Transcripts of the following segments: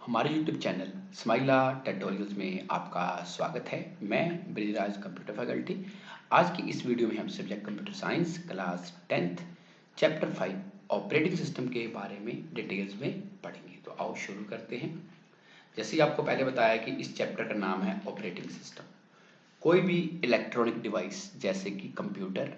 हमारे YouTube channel स्माइला tutorials में आपका स्वागत है। मैं ब्रिजराज कंप्यूटर फैकल्टी। आज की इस वीडियो में हम subject computer science class 10th chapter 5 operating system के बारे में डिटेल्स में पढ़ेंगे। तो आओ शुरू करते हैं। जैसे ही आपको पहले बताया कि इस चैप्टर का नाम है ऑपरेटिंग सिस्टम। कोई भी इलेक्ट्रॉनिक डिवाइस जैसे कि computer,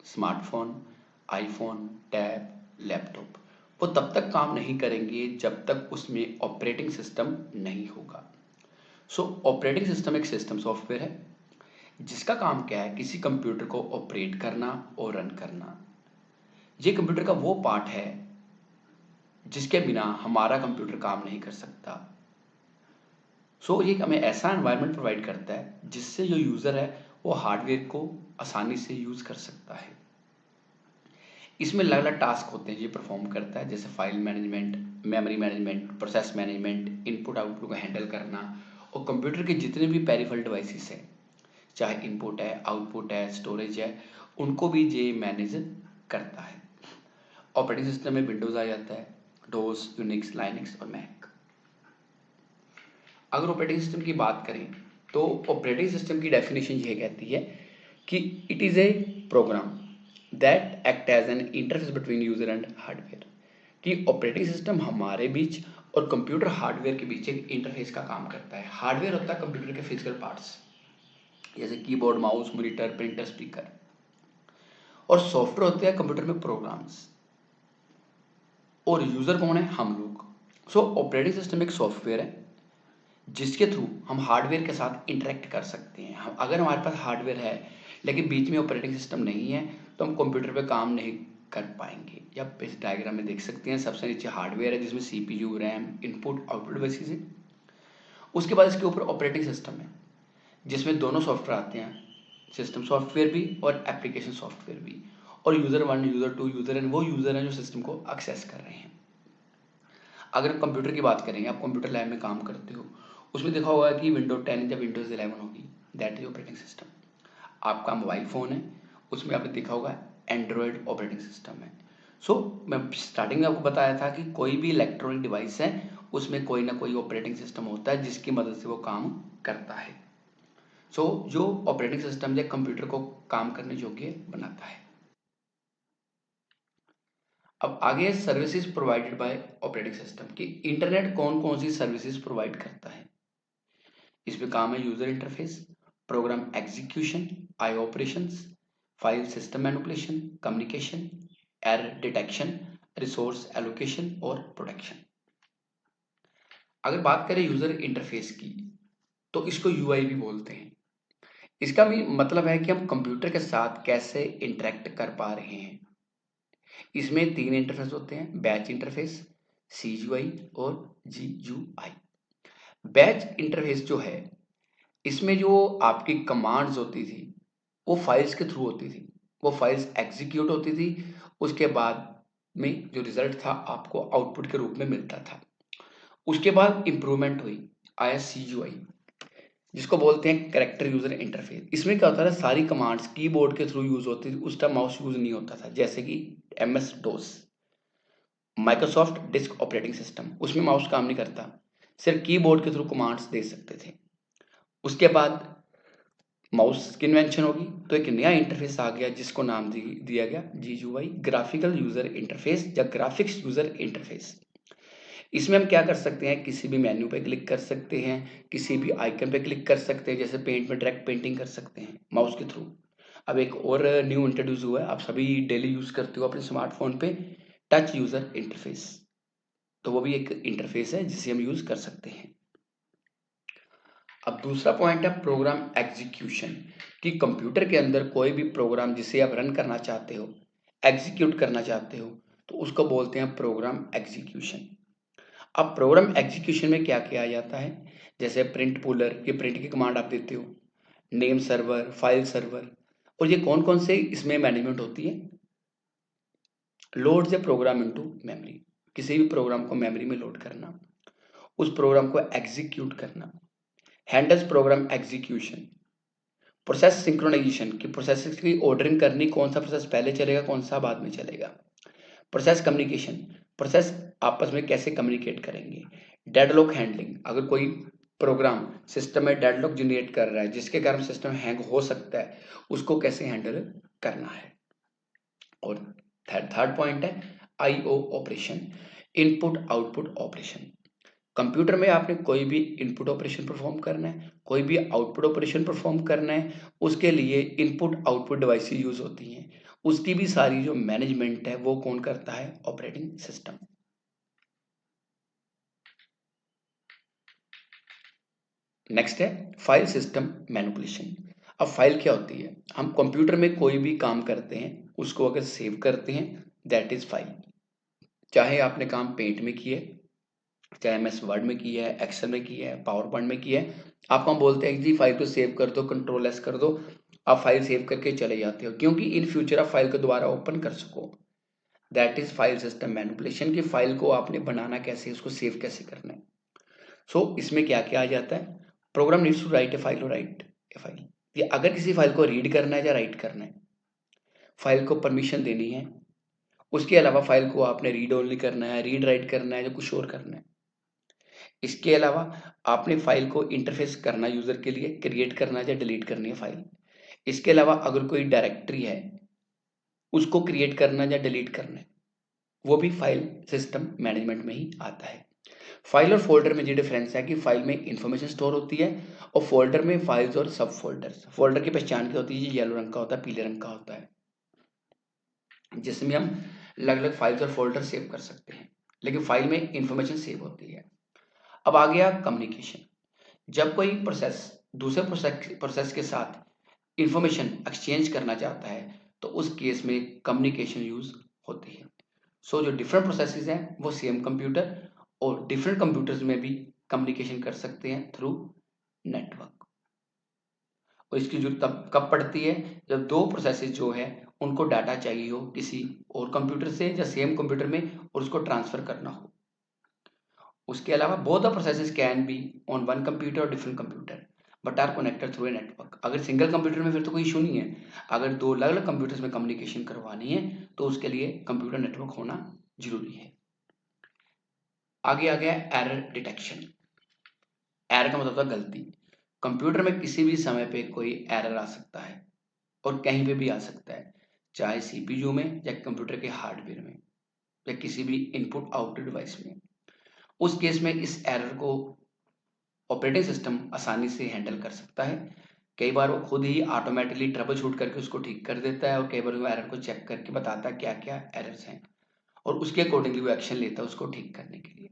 smartphone, iPhone, tab, laptop वो तब तक काम नहीं करेंगे जब तक उसमें ऑपरेटिंग सिस्टम नहीं होगा। ऑपरेटिंग सिस्टम एक सिस्टम सॉफ्टवेयर है जिसका काम क्या है, किसी कंप्यूटर को ऑपरेट करना और रन करना। ये कंप्यूटर का वो पार्ट है जिसके बिना हमारा कंप्यूटर काम नहीं कर सकता। ये हमें ऐसा एनवायरनमेंट प्रोवाइड करता है जिससे जो यूज़र है वो हार्डवेयर को आसानी से यूज़ कर सकता है। इसमें अलग अलग टास्क होते हैं ये परफॉर्म करता है, जैसे file management, memory management, process management, input output को हैंडल करना और कंप्यूटर के जितने भी पेरिफेरल डिवाइसेस हैं, चाहे इनपुट है, आउटपुट है, स्टोरेज है, उनको भी ये मैनेज करता है। ऑपरेटिंग सिस्टम में विंडोज़ आ जाता है, डोस, यूनिक्स, लाइनक्स और मैक। अगर ऑपरेटिंग सिस्टम की बात करें तो ऑपरेटिंग सिस्टम की डेफिनेशन यह कहती है कि it is a program that act as an interface between user and hardware. कि ऑपरेटिंग सिस्टम हमारे बीच और कंप्यूटर हार्डवेयर के बीच एक इंटरफेस का काम करता है। हार्डवेयर होता है कंप्यूटर के फिजिकल पार्ट्स जैसे keyboard, mouse, monitor, printer, speaker, और सॉफ्टवेयर होते हैं कंप्यूटर में प्रोग्राम्स। और यूजर कौन है? हम लोग। ऑपरेटिंग सिस्टम एक सॉफ्टवेयर है जिसके थ्रू हम हार्डवेयर के साथ इंटरेक्ट कर सकते हैं। हम अगर हमारे पास हार्डवेयर है लेकिन बीच में ऑपरेटिंग सिस्टम नहीं है तो हम कंप्यूटर पे काम नहीं कर पाएंगे। या आप इस डायग्राम में देख सकते हैं, सबसे नीचे हार्डवेयर है जिसमें CPU, RAM, input output devices है। उसके बाद इसके ऊपर ऑपरेटिंग सिस्टम है जिसमें दोनों सॉफ्टवेयर आते हैं, सिस्टम सॉफ्टवेयर भी और एप्लीकेशन सॉफ्टवेयर भी। और यूज़र 1, यूज़र 2, यूज़र एन वो यूज़र हैं जो सिस्टम को एक्सेस कर रहे हैं। अगर कंप्यूटर की बात करेंगे, आप कंप्यूटर लैब में काम करते हो, उसमें देखा होगा कि विंडो 10 या विंडोज़ 11 होगी, दैट इज ऑपरेटिंग सिस्टम। आपका मोबाइल फ़ोन है, उसमें आपने देखा होगा एंड्रॉयड ऑपरेटिंग सिस्टम है। मैं स्टार्टिंग में आपको बताया था कि कोई भी इलेक्ट्रॉनिक डिवाइस है उसमें कोई ना कोई ऑपरेटिंग सिस्टम होता है जिसकी मदद से वो काम करता है। जो ऑपरेटिंग सिस्टम या कंप्यूटर को काम करने योग्य बनाता है। अब आगे services provided by operating system की इंटरनेट कौन कौन सी सर्विसेज प्रोवाइड करता है। इसमें काम है user interface, program execution, I operations, file system manipulation, communication, error detection, resource allocation और प्रोटेक्शन। अगर बात करें यूजर इंटरफेस की तो इसको यूआई भी बोलते हैं। इसका भी मतलब है कि हम कंप्यूटर के साथ कैसे इंटरेक्ट कर पा रहे हैं। इसमें 3 इंटरफेस होते हैं, बैच इंटरफेस, सीयूआई और जीयूआई। बैच इंटरफेस जो है, इसमें जो आपकी कमांड्स होती थी वो फाइल्स के थ्रू होती थी। वो फाइल्स एग्जीक्यूट होती थी, उसके बाद में जो रिजल्ट था आपको आउटपुट के रूप में मिलता था। उसके बाद इंप्रूवमेंट हुई, आया सीयूआई जिसको बोलते हैं कैरेक्टर यूजर इंटरफेस। इसमें क्या होता था, सारी कमांड्स कीबोर्ड के थ्रू यूज होती थी, उस टाइम माउस यूज नहीं होता था। जैसे कि एमएस डोस, माइक्रोसॉफ्ट डिस्क ऑपरेटिंग सिस्टम, उसमें माउस काम नहीं करता, सिर्फ कीबोर्ड के थ्रू कमांड्स दे सकते थे। उसके बाद माउस की इन्वेंशन होगी तो एक नया इंटरफेस आ गया जिसको नाम दिया गया जीयूआई, ग्राफिकल यूजर इंटरफेस या ग्राफिक्स यूजर इंटरफेस। इसमें हम क्या कर सकते हैं, किसी भी मेन्यू पे क्लिक कर सकते हैं, किसी भी आइकन पे क्लिक कर सकते हैं, जैसे पेंट में डायरेक्ट पेंटिंग कर सकते हैं माउस के थ्रू। अब एक और न्यू इंट्रोड्यूस हुआ है, आप सभी डेली यूज करते हो अपने स्मार्टफोन पे, टच यूजर इंटरफेस। तो वो भी एक इंटरफेस है जिसे हम यूज कर सकते हैं। अब दूसरा पॉइंट है प्रोग्राम एग्जीक्यूशन। कि कंप्यूटर के अंदर कोई भी प्रोग्राम जिसे आप रन करना चाहते हो, एग्जीक्यूट करना चाहते हो, तो उसको बोलते हैं प्रोग्राम एग्जीक्यूशन। अब प्रोग्राम एग्जीक्यूशन में क्या किया जाता है, जैसे प्रिंट पुलर, ये प्रिंट की कमांड आप देते हो, नेम सर्वर, फाइल सर्वर, और ये कौन कौन से इसमें मैनेजमेंट होती है, load the programme into memory, किसी भी प्रोग्राम को मेमोरी में लोड करना, उस प्रोग्राम को एग्जीक्यूट करना, handles program execution, process synchronization की प्रोसेस की ऑर्डरिंग करनी, कौन सा प्रोसेस पहले चलेगा कौन सा बाद में चलेगा, प्रोसेस कम्युनिकेशन, प्रोसेस आपस में कैसे कम्युनिकेट करेंगे, डेडलॉक हैंडलिंग, अगर कोई प्रोग्राम सिस्टम में डेडलॉक जनरेट कर रहा है जिसके कारण सिस्टम हैंग हो सकता है, उसको कैसे हैंडल करना है। और थर्ड पॉइंट है IO operation, input output operation. Computer में आपने कोई भी इनपुट ऑपरेशन परफॉर्म करना है, कोई भी आउटपुट ऑपरेशन परफॉर्म करना है, उसके लिए इनपुट आउटपुट डिवाइसेस यूज होती हैं, उसकी भी सारी जो मैनेजमेंट है वो कौन करता है, ऑपरेटिंग सिस्टम। नेक्स्ट है फाइल सिस्टम मैनिपुलेशन। अब फाइल क्या होती है, हम कंप्यूटर में कोई भी काम करते हैं उसको अगर सेव करते हैं, दैट इज फाइल। चाहे आपने काम पेंट में किया है, चाहे एमएस वर्ड में किया है, एक्सेल में किया है, पावर पॉइंट में किया है, आपको हम बोलते हैं कि जी फाइल को सेव कर दो, कंट्रोल एस कर दो, आप फाइल सेव करके चले जाते हो क्योंकि इन फ्यूचर आप फाइल को दोबारा ओपन कर सको। That is file system manipulation, की फाइल को आपने बनाना कैसे, उसको सेव कैसे करना है। सो इसमें क्या क्या आ जाता है, program needs to write a file, write a file, ये अगर किसी फाइल को रीड करना है या राइट करना है, फाइल को परमिशन देनी है, उसके अलावा फाइल को आपने रीड ओनली करना है, रीड राइट करना है या कुछ और करना है। इसके अलावा आपने फाइल को इंटरफेस करना यूजर के लिए, क्रिएट करना है या डिलीट करनी है फाइल। इसके अलावा अगर कोई डायरेक्टरी है उसको क्रिएट करना या डिलीट करना है, वो भी फाइल सिस्टम मैनेजमेंट में ही आता है। फाइल और फोल्डर में ये डिफरेंस है कि फाइल में इंफॉर्मेशन स्टोर होती है और फोल्डर में फाइल्स और सब फोल्डर्स। फोल्डर की पहचान क्या होती है, ये येलो रंग का होता है, पीले रंग का होता है, जिसमें हम अलग अलग फाइल्स और फोल्डर सेव कर सकते हैं, लेकिन फाइल में इंफॉर्मेशन सेव होती है। अब आ गया कम्युनिकेशन। जब कोई प्रोसेस दूसरे प्रोसेस के साथ इंफॉर्मेशन एक्सचेंज करना चाहता है तो उस केस में कम्युनिकेशन यूज होती है। सो जो डिफरेंट प्रोसेसेस हैं वो सेम कंप्यूटर और डिफरेंट कंप्यूटर्स में भी कम्युनिकेशन कर सकते हैं थ्रू नेटवर्क। और इसकी जरूरत तब कब पड़ती है, जब दो प्रोसेसेस जो है उनको डाटा चाहिए हो किसी और कंप्यूटर से या सेम कंप्यूटर में और उसको ट्रांसफर करना हो। उसके अलावा both the processes can be on one computer और different computer but are connected through a network. अगर सिंगल कंप्यूटर में फिर तो कोई इशू नहीं है, अगर दो अलग अलग कंप्यूटर्स में कम्युनिकेशन करवानी है तो उसके लिए कंप्यूटर नेटवर्क होना जरूरी है। आगे आ गया एरर डिटेक्शन। एरर का मतलब होता है गलती। कंप्यूटर में किसी भी समय पे कोई एरर आ सकता है और कहीं पे भी आ सकता है, चाहे सीपीयू में या कंप्यूटर के हार्डवेयर में या किसी भी इनपुट आउटपुट डिवाइस में। उस केस में इस एरर को ऑपरेटिंग सिस्टम आसानी से हैंडल कर सकता है। कई बार वो खुद ही ऑटोमेटिकली ट्रबल शूट करके उसको ठीक कर देता है और कई बार वो एरर को चेक करके बताता है क्या क्या एरर्स हैं और उसके अकॉर्डिंगली वो एक्शन लेता है उसको ठीक करने के लिए।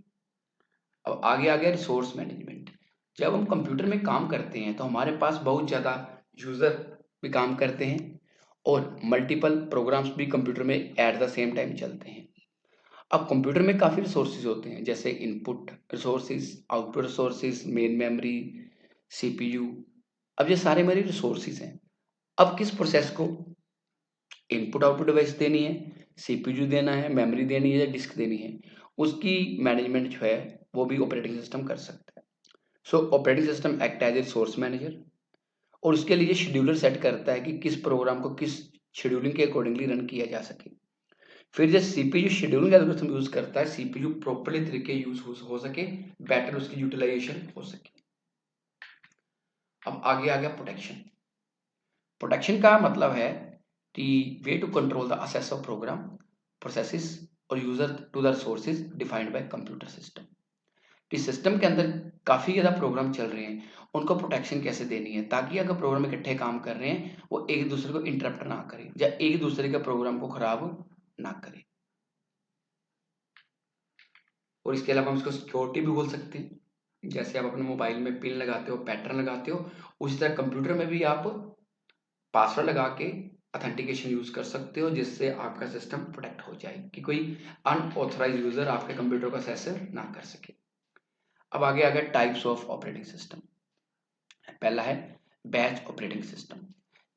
अब आगे आ गया रिसोर्स मैनेजमेंट। जब हम कंप्यूटर में काम करते हैं तो हमारे पास बहुत ज़्यादा यूज़र भी काम करते हैं और मल्टीपल प्रोग्राम्स भी कंप्यूटर में एट द सेम टाइम चलते हैं। अब कंप्यूटर में काफ़ी रिसोर्सेज होते हैं, जैसे input resources, output resources, main memory, CPU. अब ये सारे मेरे रिसोर्सेज हैं। अब किस प्रोसेस को इनपुट आउटपुट डिवाइस देनी है, सीपीयू देना है, मेमोरी देनी है या डिस्क देनी है, उसकी मैनेजमेंट जो है वो भी ऑपरेटिंग सिस्टम कर सकता है। So operating system act as a resource manager और उसके लिए शेड्यूलर सेट करता है कि किस प्रोग्राम को किस शेड्यूलिंग के अकॉर्डिंगली रन किया जा सके। फिर जब सीपीयू शेड्यूलिंग एल्गोरिथम यूज करता है, सीपीयू प्रॉपर्ली तरीके यूज हो सके, बेटर उसकी यूटिलाइजेशन हो सके। अब आगे आ गया प्रोटेक्शन। प्रोटेक्शन का मतलब है कि way to control the access of program, processes और user to the resources defined by computer system. इस सिस्टम के अंदर काफी ज्यादा प्रोग्राम चल रहे हैं, उनको प्रोटेक्शन कैसे देनी है ताकि अगर प्रोग्राम इकट्ठे काम कर रहे हैं वो एक दूसरे को इंटरप्ट ना करे या एक दूसरे के प्रोग्राम को खराब ना करे। और इसके अलावा हम इसको सिक्योरिटी भी बोल सकते हैं। जैसे आप अपने मोबाइल में पिन लगाते हो, पैटर्न लगाते हो, उसी तरह कंप्यूटर में भी आप पासवर्ड लगा के अथेंटिकेशन यूज कर सकते हो जिससे आपका सिस्टम प्रोटेक्ट हो जाए कि कोई अनऑथराइज यूजर आपके कंप्यूटर को एक्सेस ना कर सके। अब आगे आ गया टाइप्स ऑफ ऑपरेटिंग सिस्टम। पहला है बैच ऑपरेटिंग सिस्टम।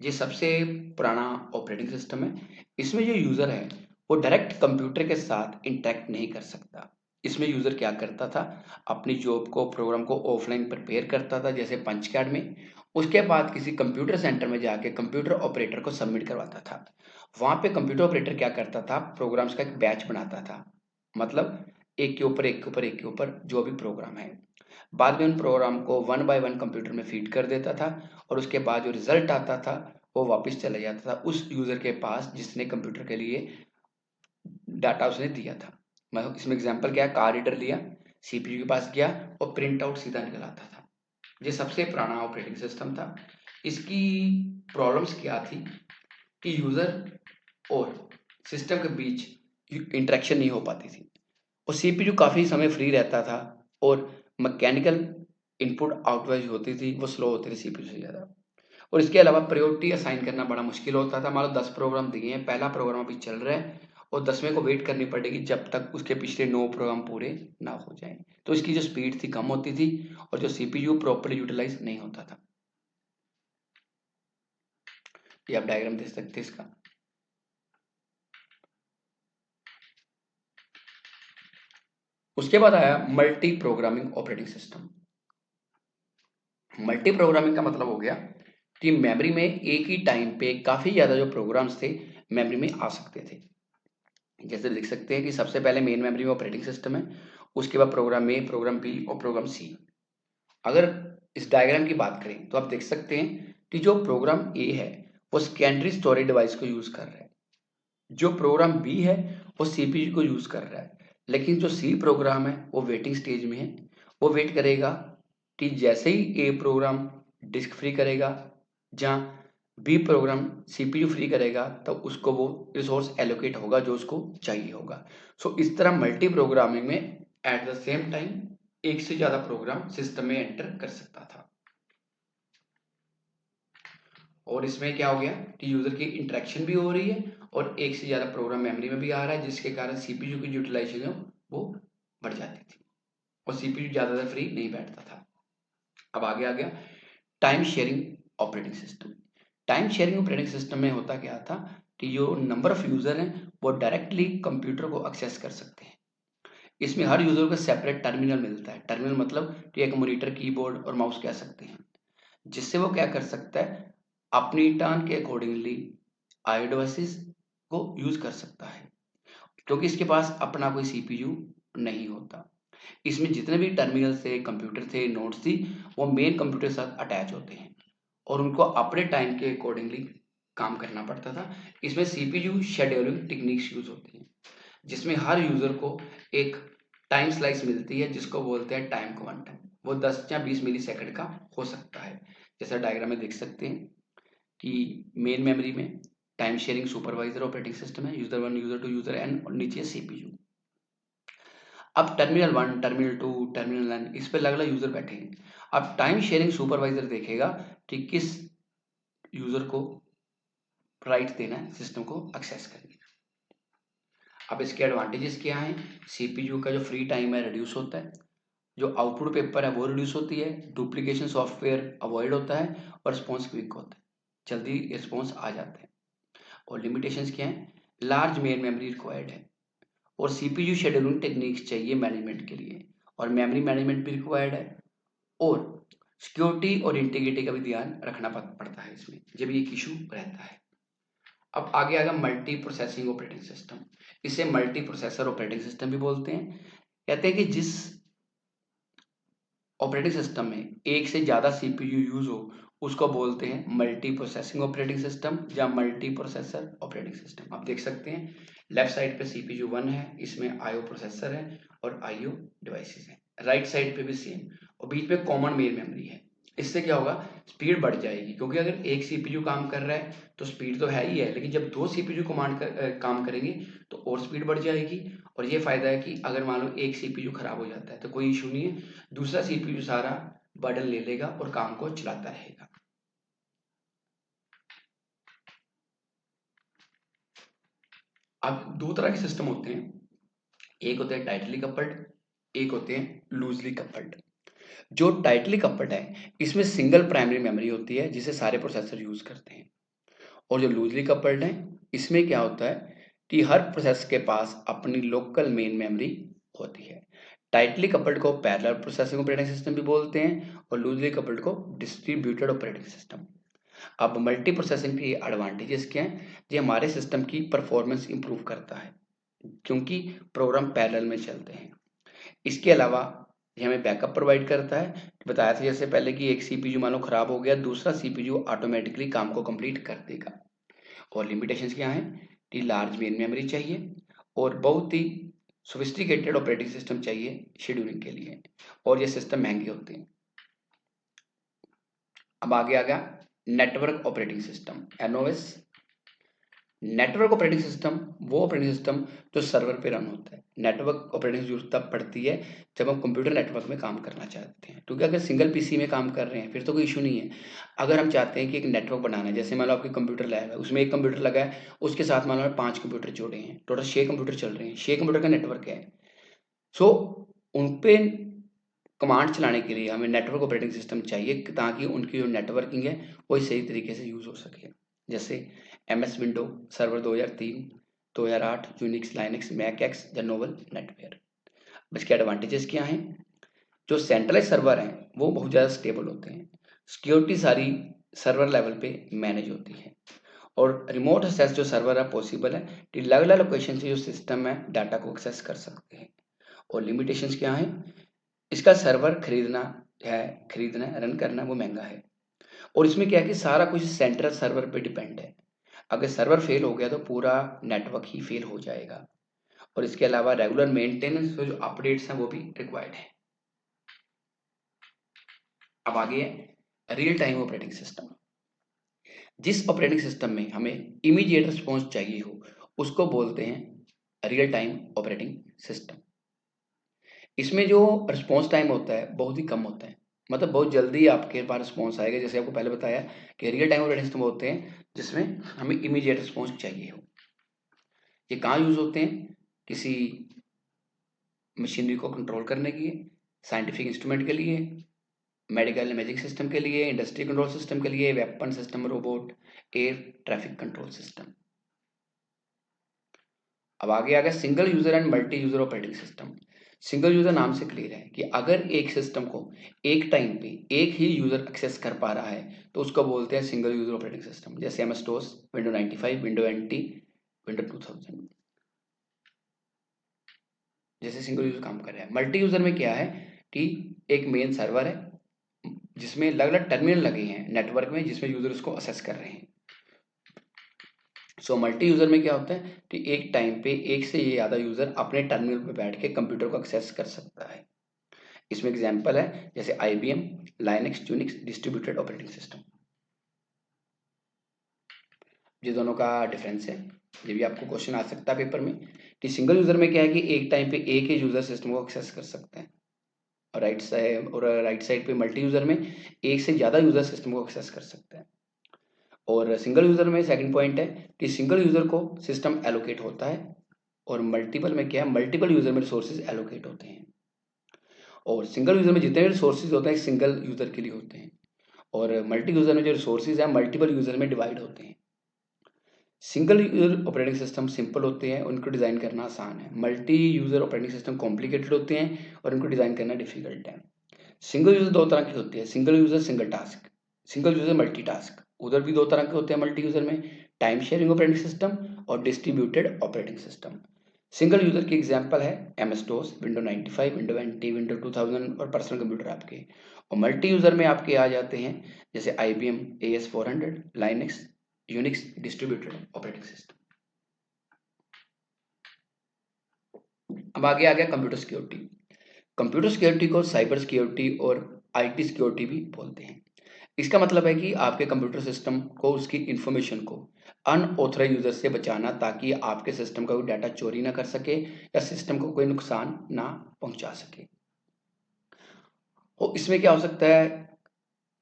ये सबसे पुराना ऑपरेटिंग सिस्टम है। इसमें जो यूजर है वो डायरेक्ट कंप्यूटर के साथ इंटरेक्ट नहीं कर सकता। इसमें यूजर क्या करता था, अपनी जॉब को, प्रोग्राम को ऑफलाइन प्रिपेयर करता था जैसे पंच कार्ड में, उसके बाद किसी कंप्यूटर सेंटर में जाके कंप्यूटर ऑपरेटर को सबमिट करवाता था। वहां पे कंप्यूटर ऑपरेटर क्या करता था, प्रोग्राम्स का एक बैच बनाता था मतलब एक के ऊपर एक के ऊपर एक के ऊपर जो भी प्रोग्राम है। बाद में उन प्रोग्राम को वन बाय वन कंप्यूटर में फीड कर देता था और उसके बाद जो रिजल्ट आता था वो वापस चला जाता था उस यूजर के पास जिसने कंप्यूटर के लिए डाटा उसने दिया था। मैं इसमें एग्जांपल क्या, कार रीडर लिया, सीपीयू के पास गया और प्रिंट आउट सीधा निकल आता था। ये सबसे पुराना ऑपरेटिंग सिस्टम था। इसकी प्रॉब्लम्स क्या थी कि यूजर और सिस्टम के बीच इंटरेक्शन नहीं हो पाती थी और सीपीयू काफी समय फ्री रहता था और मैकेनिकल इनपुट आउटपुट होती थी वो स्लो होती थी सीपीयू से ज्यादा। और इसके अलावा प्रायोरिटी असाइन करना बड़ा मुश्किल होता था। मान लो 10 प्रोग्राम दिए हैं, पहला प्रोग्राम अभी चल रहा है और 10वें को वेट करनी पड़ेगी जब तक उसके पिछले 9 प्रोग्राम पूरे ना हो जाएं। तो इसकी जो स्पीड थी कम होती थी और जो सीपीयू प्रॉपर्ली यूटिलाइज नहीं होता था। ये आप डायग्राम देख सकते हैं इसका। उसके बाद आया multi programming operating system. Multi programming का मतलब हो गया कि मेमोरी में एक ही टाइम पे काफी ज्यादा जो प्रोग्राम्स थे मेमोरी में आ सकते थे। जैसे देख सकते हैं कि सबसे पहले मेन मेमोरी में ऑपरेटिंग सिस्टम है, उसके बाद प्रोग्राम ए, प्रोग्राम बी और प्रोग्राम सी। अगर इस डायग्राम की बात करें तो आप देख सकते हैं कि जो प्रोग्राम ए है वो सेकेंडरी स्टोरेज डिवाइस को यूज कर रहा है, जो प्रोग्राम बी है वो सीपीयू को यूज कर रहा है, लेकिन जो सी प्रोग्राम है वो वेटिंग स्टेज में है। वो वेट करेगा कि जैसे ही ए प्रोग्राम डिस्क फ्री करेगा, जहाँ बी प्रोग्राम सीपीयू फ्री करेगा, तब उसको वो रिसोर्स एलोकेट होगा जो उसको चाहिए होगा। सो इस तरह मल्टी प्रोग्रामिंग में एट द सेम टाइम एक से ज्यादा प्रोग्राम सिस्टम में एंटर कर सकता था। और इसमें क्या हो गया कि यूजर की इंटरेक्शन भी हो रही है और एक से ज्यादा प्रोग्राम मेमोरी में भी आ रहा है, जिसके कारण सीपीयू की यूटिलाइजेशन वो बढ़ जाती थी और सीपीयू ज्यादा देर फ्री नहीं बैठता था। अब आगे आ गया time sharing operating system. Time sharing operating system में होता क्या था कि जो नंबर ऑफ यूजर हैं वो डायरेक्टली कंप्यूटर को एक्सेस कर सकते हैं। इसमें हर यूजर को सेपरेट टर्मिनल मिलता है। टर्मिनल मतलब कि एक मॉनिटर, कीबोर्ड और माउस कह सकते हैं, जिससे वो क्या कर सकता है, अपनी टर्न के अकॉर्डिंगली आई डिवाइसेस को यूज कर सकता है, क्योंकि इसके पास अपना कोई सीपीयू नहीं होता। इसमें जितने भी टर्मिनल थे, कंप्यूटर थे, नोड्स थी, वो मेन कंप्यूटर के साथ अटैच होते हैं और उनको अपने टाइम के अकॉर्डिंगली काम करना पड़ता था। इसमें सीपीयू शेड्यूलिंग टेक्निक्स यूज होती हैं, जिसमें हर यूजर को एक टाइम स्लाइस मिलती है जिसको बोलते हैं टाइम क्वांटम। वो 10 या 20 मिली सेकंड का हो सकता है। जैसा डायग्राम में देख सकते हैं कि मेन मेमोरी में time sharing supervisor operating system है, user one, user two, user N और नीचे सीपीयू। अब terminal one, terminal two, terminal N, इस पे अलग अलग यूजर बैठे हैं। अब टाइम शेयरिंग सुपरवाइजर देखेगा कि किस यूजर को राइट देना है सिस्टम को एक्सेस करने का। अब इसके एडवांटेजेस क्या हैं, सीपीयू का जो फ्री टाइम है रिड्यूस होता है, जो आउटपुट पेपर है वो रिड्यूस होती है, डुप्लीकेशन सॉफ्टवेयर अवॉइड होता है और रिस्पॉन्स क्विक होता है, जल्दी रिस्पॉन्स आ जाता है। और लिमिटेशंस क्या है, लार्ज मेन मेमोरी रिक्वायर्ड है और सीपीयू शेड्यूलिंग टेक्निक्स चाहिए मैनेजमेंट के लिए और मेमोरी मैनेजमेंट भी रिक्वायर्ड है और सिक्योरिटी और इंटीग्रिटी का भी ध्यान रखना पड़ता है इसमें, जब ये एक इशू रहता है। अब आगे आएगा मल्टी प्रोसेसिंग ऑपरेटिंग सिस्टम। इसे मल्टी प्रोसेसर ऑपरेटिंग सिस्टम भी बोलते हैं। कहते हैं कि जिस ऑपरेटिंग सिस्टम में एक से ज्यादा सीपीयू यूज हो उसको बोलते हैं मल्टी प्रोसेसिंग ऑपरेटिंग सिस्टम या मल्टी प्रोसेसर ऑपरेटिंग सिस्टम। आप देख सकते हैं लेफ्ट साइड पे सीपीयू वन है, इसमें आईओ प्रोसेसर है और आईओ डिवाइसेस है। राइट साइड पे भी सेम और बीच में कॉमन मेन मेमोरी है। इससे क्या होगा, स्पीड बढ़ जाएगी, क्योंकि अगर एक सीपीयू काम कर रहा है तो स्पीड तो है ही है, लेकिन जब दो सीपीयू काम करेंगे तो और स्पीड बढ़ जाएगी। और ये फायदा है कि अगर मान लो एक सीपीयू खराब हो जाता है तो कोई इशू नहीं है, दूसरा सीपीयू सारा बर्डन ले लेगा और काम को चलाता रहेगा। अब दो तरह के सिस्टम होते हैं, एक होते हैं टाइटली कपल्ड, एक होते हैं लूजली कपल्ड। जो टाइटली कपल्ड है इसमें सिंगल प्राइमरी मेमोरी होती है जिसे सारे प्रोसेसर यूज करते हैं, और जो लूजली कपल्ड है इसमें क्या होता है कि हर प्रोसेस के पास अपनी लोकल मेन मेमोरी होती है। टाइटली कपल्ड को पैरेलल प्रोसेसिंग ऑपरेटिंग सिस्टम भी बोलते हैं और लूजली कपल्ड को डिस्ट्रीब्यूटेड ऑपरेटिंग सिस्टम। अब मल्टी प्रोसेसिंग की एडवांटेजेस क्या हैं, ये हमारे सिस्टम की परफॉर्मेंस इंप्रूव करता है। क्योंकि प्रोग्राम पैरेलल में चलते हैं। इसके अलावा ये हमें बैकअप प्रोवाइड करता है। बताया था जैसे पहले कि एक सीपीयू मान लो खराब हो गया, दूसरा सीपीयू ऑटोमेटिकली काम को कंप्लीट कर देगा। और लिमिटेशंस क्या है कि लार्ज मेन मेमोरी चाहिए और बहुत ही सोफिस्टिकेटेड ऑपरेटिंग सिस्टम चाहिए शेड्यूलिंग के लिए, और ये सिस्टम महंगे होते हैं। अब आगे आ गया network operating system, NOS. Network operating system वो ऑपरेटिंग सिस्टम जो सर्वर पे रन होता है। नेटवर्क ऑपरेटिंग जरूरत तब पड़ती है जब हम कंप्यूटर नेटवर्क में काम करना चाहते हैं, क्योंकि अगर सिंगल पीसी में काम कर रहे हैं फिर तो कोई इशू नहीं है। अगर हम चाहते हैं कि एक नेटवर्क बनाना है, जैसे मान लो आपके कंप्यूटर लैब है, उसमें एक कंप्यूटर लगा है, उसके साथ मान लो 5 कंप्यूटर जोड़े हैं, टोटल 6 कंप्यूटर चल रहे हैं, 6 कंप्यूटर का नेटवर्क है। सो उन पे कमांड चलाने के लिए हमें नेटवर्क ऑपरेटिंग सिस्टम चाहिए ताकि उनकी जो नेटवर्किंग है वो सही तरीके से यूज हो सके। जैसे MS window server 2003, 2008, Unix, Linux, Mac X, the Novell, NetWare. इसके एडवांटेजेस क्या हैं? जो सेंट्रलाइज सर्वर हैं वो बहुत ज़्यादा स्टेबल होते हैं, सिक्योरिटी सारी सर्वर लेवल पे मैनेज होती है, और रिमोट एक्सेस जो सर्वर है पॉसिबल है कि अलग अलग लोकेशन से जो सिस्टम है डाटा को एक्सेस कर सकते हैं। और लिमिटेशंस क्या है? इसका सर्वर खरीदना है, रन करना वो महंगा है। और इसमें क्या है कि सारा कुछ सेंट्रल सर्वर पे डिपेंड है। अगर सर्वर फेल हो गया तो पूरा नेटवर्क ही फेल हो जाएगा। और इसके अलावा रेगुलर मेंटेनेंस जो अपडेट्स हैं वो भी रिक्वायर्ड है। अब आगे है रियल टाइम ऑपरेटिंग सिस्टम। जिस ऑपरेटिंग सिस्टम में हमें इमीडिएट रिस्पॉन्स चाहिए हो उसको बोलते हैं रियल टाइम ऑपरेटिंग सिस्टम। इसमें जो रिस्पॉन्स टाइम होता है बहुत ही कम होता है, मतलब बहुत जल्दी आपके पास रिस्पॉन्स आएगा। जैसे आपको पहले बताया कि रियल टाइम ऑपरेटिंग सिस्टम होते हैं जिसमें हमें इमीडिएट रिस्पॉन्स चाहिए हो। ये कहाँ यूज होते हैं? किसी मशीनरी को कंट्रोल करने के लिए, साइंटिफिक इंस्ट्रूमेंट के लिए, मेडिकल इमेजिंग सिस्टम के लिए, इंडस्ट्री कंट्रोल सिस्टम के लिए, weapon system, robot, air traffic control system. अब आगे आ गया single user and multi user operating system. Single user नाम से क्लियर है कि अगर एक सिस्टम को एक टाइम पे एक ही यूजर एक्सेस कर पा रहा है तो उसको बोलते हैं सिंगल यूजर ऑपरेटिंग सिस्टम। जैसे MS DOS, window 95, window NT, window 2000, जैसे सिंगल यूजर काम कर रहा है। मल्टी यूजर में क्या है कि एक मेन सर्वर है जिसमें अलग अलग टर्मिनल लगे हैं नेटवर्क में जिसमें यूजर उसको असेस कर रहे हैं। सो मल्टी यूजर में क्या होता है कि एक टाइम पे एक से ये ज्यादा यूजर अपने टर्मिनल पे बैठ के कंप्यूटर को एक्सेस कर सकता है। इसमें एग्जांपल है जैसे IBM, Linux, Unix, distributed operating system. ये दोनों का डिफरेंस है, ये भी आपको क्वेश्चन आ सकता है पेपर में कि सिंगल यूजर में क्या है कि एक टाइम पे एक ही यूजर सिस्टम को एक्सेस कर सकते हैं, और राइट साइड पे मल्टी यूजर में एक से ज्यादा यूजर सिस्टम को एक्सेस कर सकते हैं। और सिंगल यूजर में सेकंड पॉइंट है कि सिंगल यूजर को सिस्टम एलोकेट होता है, और मल्टीपल में क्या है, मल्टीपल यूजर में रिसोर्सेज एलोकेट होते हैं। और सिंगल यूजर में जितने भी रिसोर्सेज होते हैं सिंगल यूजर के लिए होते हैं, और मल्टी यूजर में जो रिसोर्सेज हैं मल्टीपल यूजर में डिवाइड होते हैं। Single user operating system simple होते हैं, उनको डिज़ाइन करना आसान है। Multi user operating system complicated होते हैं और उनको डिज़ाइन करना डिफिकल्ट है। सिंगल यूजर दो तरह की होती है, single user single task, single user multitask. उधर भी दो तरह के होते हैं मल्टी यूजर में, टाइम शेयरिंग ऑपरेटिंग सिस्टम और distributed operating system. Single user की एग्जांपल है MS DOS, window 95, window NT, window 2000 और पर्सनल कंप्यूटर आपके। और मल्टी यूजर में आपके आ जाते हैं जैसे IBM as 400, Linux, Unix, distributed operating system. अब आगे आ गया कंप्यूटर सिक्योरिटी। कंप्यूटर सिक्योरिटी को साइबर सिक्योरिटी और आईटी सिक्योरिटी भी बोलते हैं। इसका मतलब है कि आपके कंप्यूटर सिस्टम को उसकी इंफॉर्मेशन को अनऑथराइज यूजर से बचाना ताकि आपके सिस्टम का कोई डाटा चोरी ना कर सके या सिस्टम को कोई नुकसान ना पहुंचा सके। और इसमें क्या हो सकता है,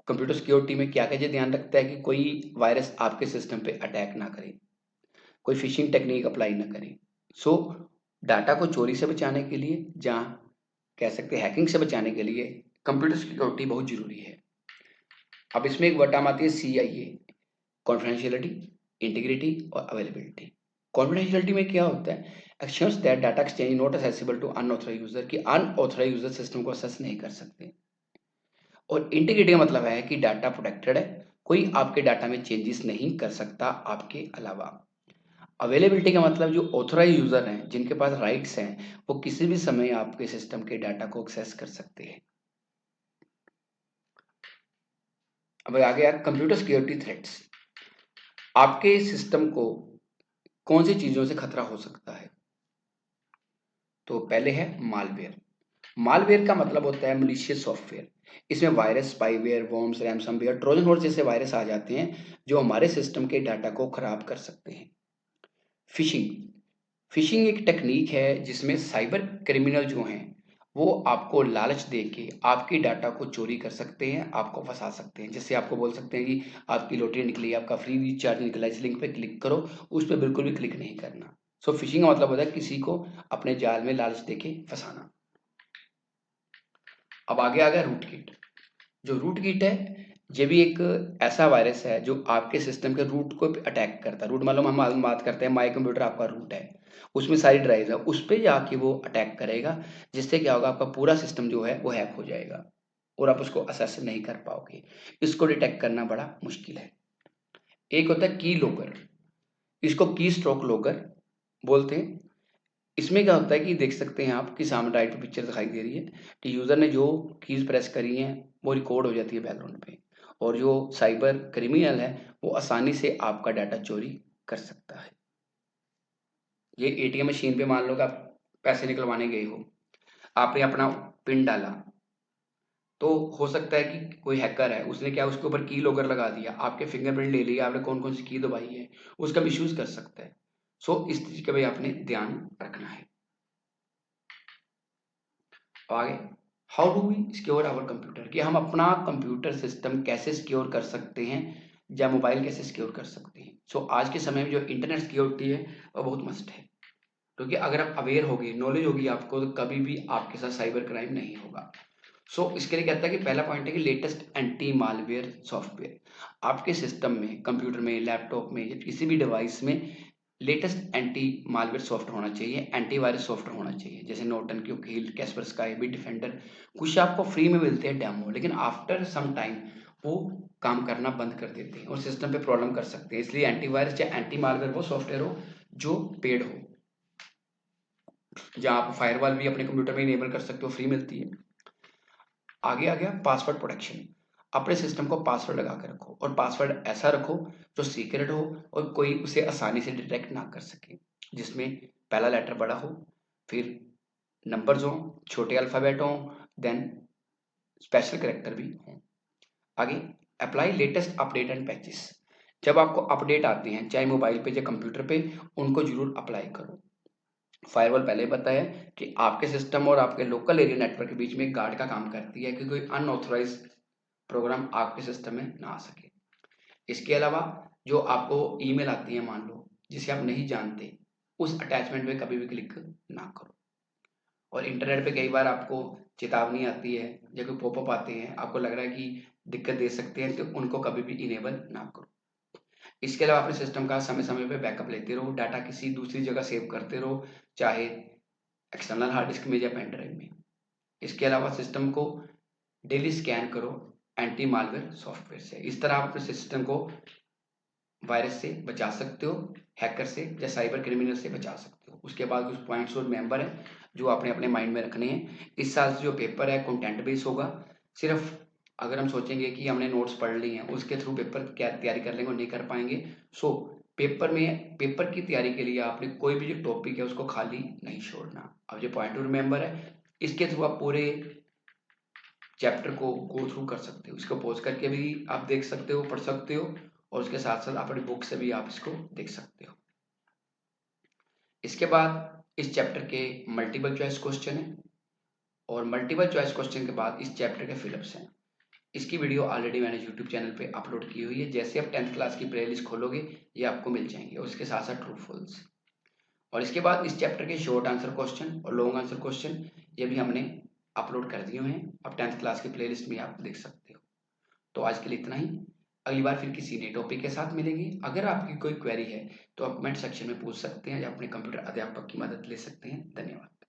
कंप्यूटर सिक्योरिटी में क्या क्या ध्यान रखता है कि कोई वायरस आपके सिस्टम पे अटैक ना करे, कोई फिशिंग टेक्निक अप्लाई ना करे। सो डाटा को चोरी से बचाने के लिए, जहाँ कह सकते हैं हैकिंग से बचाने के लिए कंप्यूटर सिक्योरिटी बहुत जरूरी है। अब इसमें एक वर्ड आती है CIA, कॉन्फिडेंशियलिटी, इंटीग्रिटी और अवेलेबिलिटी। कॉन्फिडेंशियलिटी में क्या होता है, actions that data exchange not accessible to unauthorized user, कि अनऑथराइज्ड यूजर सिस्टम को एक्सेस नहीं कर सकते। और इंटीग्रिटी का मतलब है कि डाटा प्रोटेक्टेड है, कोई आपके डाटा में चेंजेस नहीं कर सकता आपके अलावा। अवेलेबिलिटी का मतलब जो ऑथोराइज यूजर हैं, जिनके पास राइट्स हैं, वो किसी भी समय आपके सिस्टम के डाटा को एक्सेस कर सकते हैं। अब आ गया कंप्यूटर सिक्योरिटी थ्रेट्स। आपके सिस्टम को कौन सी चीजों से खतरा हो सकता है? तो पहले है मालवेयर। मालवेयर का मतलब होता है मलिशियस सॉफ्टवेयर। इसमें virus, spyware, worms, ransomware, Trojan horse जैसे वायरस आ जाते हैं जो हमारे सिस्टम के डाटा को खराब कर सकते हैं। फिशिंग। फिशिंग एक टेक्निक है जिसमें साइबर क्रिमिनल जो हैं वो आपको लालच देके आपकी डाटा को चोरी कर सकते हैं, आपको फंसा सकते हैं। जैसे आपको बोल सकते हैं कि आपकी लॉटरी निकली, आपका फ्री रिचार्ज निकला, इस लिंक पे क्लिक करो, उस पर बिल्कुल भी क्लिक नहीं करना। सो फिशिंग का मतलब होता है किसी को अपने जाल में लालच देके फंसाना। अब आगे आ गया रूट किट। जो रूट किट है ये भी एक ऐसा वायरस है जो आपके सिस्टम के रूट को अटैक करता है। रूट मतलब हम बात करते हैं माई कंप्यूटर आपका रूट है, उसमें सारी ड्राइव है, उस पर जाके वो अटैक करेगा, जिससे क्या होगा, आपका पूरा सिस्टम जो है वो हैक हो जाएगा और आप उसको असेस नहीं कर पाओगे। इसको डिटेक्ट करना बड़ा मुश्किल है। एक होता है की लॉगर, इसको की स्ट्रोक लॉगर बोलते हैं। इसमें क्या होता है कि देख सकते हैं आप कि सामने राइट पे पिक्चर दिखाई दे रही है कि यूजर ने जो कीज प्रेस करी हैं वो रिकॉर्ड हो जाती है बैकग्राउंड पे, और जो साइबर क्रिमिनल है वो आसानी से आपका डाटा चोरी कर सकता है। ये एटीएम मशीन पे मान लो कि आप पैसे निकलवाने गए हो, आपने अपना पिन डाला, तो हो सकता है कि कोई हैकर है, उसने क्या उसके ऊपर की लॉगर लगा दिया, आपके फिंगरप्रिंट ले लिया, आपने कौन कौन सी की दबाई है, उसका मिसयूज कर सकता है। सो इस चीज का भी आपने ध्यान रखना है। तो आगे, how do we secure our computer, कि हम अपना कंप्यूटर सिस्टम कैसे सिक्योर कर सकते हैं या मोबाइल कैसे सिक्योर कर सकते हैं। सो आज के समय में जो इंटरनेट सिक्योरिटी है वो बहुत मस्ट है, क्योंकि अगर आप अवेयर होगी, नॉलेज होगी आपको, तो कभी भी आपके साथ साइबर क्राइम नहीं होगा। सो इसके लिए कहता है कि पहला पॉइंट है कि लेटेस्ट एंटी मालवेयर सॉफ्टवेयर। आपके सिस्टम में, कंप्यूटर में, लैपटॉप में या किसी भी डिवाइस में लेटेस्ट एंटी मालवेयर सॉफ्टवेयर होना चाहिए, एंटीवायरस सॉफ्टवेयर होना चाहिए। जैसे नॉर्टन, क्यूकहील, कैस्परस्काई, बिट डिफेंडर। कुछ आपको फ्री में मिलते हैं डेमो, लेकिन आफ्टर सम टाइम वो काम करना बंद कर देते हैं और सिस्टम पे प्रॉब्लम कर सकते हैं। इसलिए एंटीवायरस या एंटी मालवेयर वो सॉफ्टवेयर हो जो पेड हो, जहाँ आप फायरवॉल भी अपने कंप्यूटर में इनेबल कर सकते हो, फ्री मिलती है। आगे आ गया पासवर्ड प्रोटेक्शन। अपने सिस्टम को पासवर्ड लगा के रखो, और पासवर्ड ऐसा रखो जो सीक्रेट हो और कोई उसे आसानी से डिटेक्ट ना कर सके, जिसमें पहला लेटर बड़ा हो, फिर नंबर्स हो, छोटे अल्फाबेट हो, देन स्पेशल कैरेक्टर भी हो। आगे, apply latest update and patches. जब आपको अपडेट आते हैं चाहे मोबाइल पे या कंप्यूटर पे, उनको जरूर अप्लाई करो। फायरवॉल पहले ही बताया कि आपके सिस्टम और आपके लोकल एरिया नेटवर्क के बीच में एक गार्ड का काम करती है कि कोई अनऑथोराइज प्रोग्राम आपके सिस्टम में ना आ सके। इसके अलावा जो आपको ईमेल आती है मान लो, जिसे आप नहीं जानते, उस अटैचमेंट में कभी भी क्लिक ना करो। और इंटरनेट पे कई बार आपको चेतावनी आती है या कोई पॉपअप आते हैं, आपको लग रहा है कि दिक्कत दे सकते हैं, तो उनको कभी भी इनेबल ना करो। इसके अलावा अपने सिस्टम का समय समय पे बैकअप लेते रहो, डाटा किसी दूसरी जगह सेव करते रहो, चाहे एक्सटर्नल हार्ड डिस्क में या पेन ड्राइव में। इसके अलावा सिस्टम को डेली स्कैन करो एंटी मालवेयर सॉफ्टवेयर से। इस तरह आप अपने सिस्टम को वायरस से बचा सकते हो, हैकर से या साइबर क्रिमिनल से बचा सकते हो। उसके बाद कुछ पॉइंट्स और मेंबर है जो आपने अपने माइंड में रखने हैं। इस साल से जो पेपर है कंटेंट बेस होगा। सिर्फ अगर हम सोचेंगे कि हमने नोट्स पढ़ ली हैं, उसके थ्रू पेपर क्या तैयारी कर लेंगे और नहीं कर पाएंगे। सो पेपर की तैयारी के लिए आपने कोई भी जो टॉपिक है उसको खाली नहीं छोड़ना। अब जो पॉइंट टू रिमेंबर है, इसके थ्रू आप पूरे चैप्टर को गो थ्रू कर सकते हो। इसको पॉज करके भी आप देख सकते हो, पढ़ सकते हो, और उसके साथ साथ अपनी बुक से भी आप इसको देख सकते हो। इसके बाद इस चैप्टर के मल्टीपल चॉइस क्वेश्चन है, और मल्टीपल चॉइस क्वेश्चन के बाद इस चैप्टर के फिलअप्स हैं। इसकी वीडियो ऑलरेडी मैंने यूट्यूब चैनल पे अपलोड की हुई है। जैसे आप 10th क्लास की प्लेलिस्ट खोलोगे ये आपको मिल जाएंगे, और उसके साथ साथ ट्रू फॉल्स। और इसके बाद इस चैप्टर के शॉर्ट आंसर क्वेश्चन और लॉन्ग आंसर क्वेश्चन ये भी हमने अपलोड कर दिए हैं। अब 10th क्लास की प्लेलिस्ट में आप देख सकते हो। तो आज के लिए इतना ही। अगली बार फिर किसी नए टॉपिक के साथ मिलेंगे। अगर आपकी कोई क्वेरी है तो आप कमेंट सेक्शन में पूछ सकते हैं या अपने कंप्यूटर अध्यापक की मदद ले सकते हैं। धन्यवाद।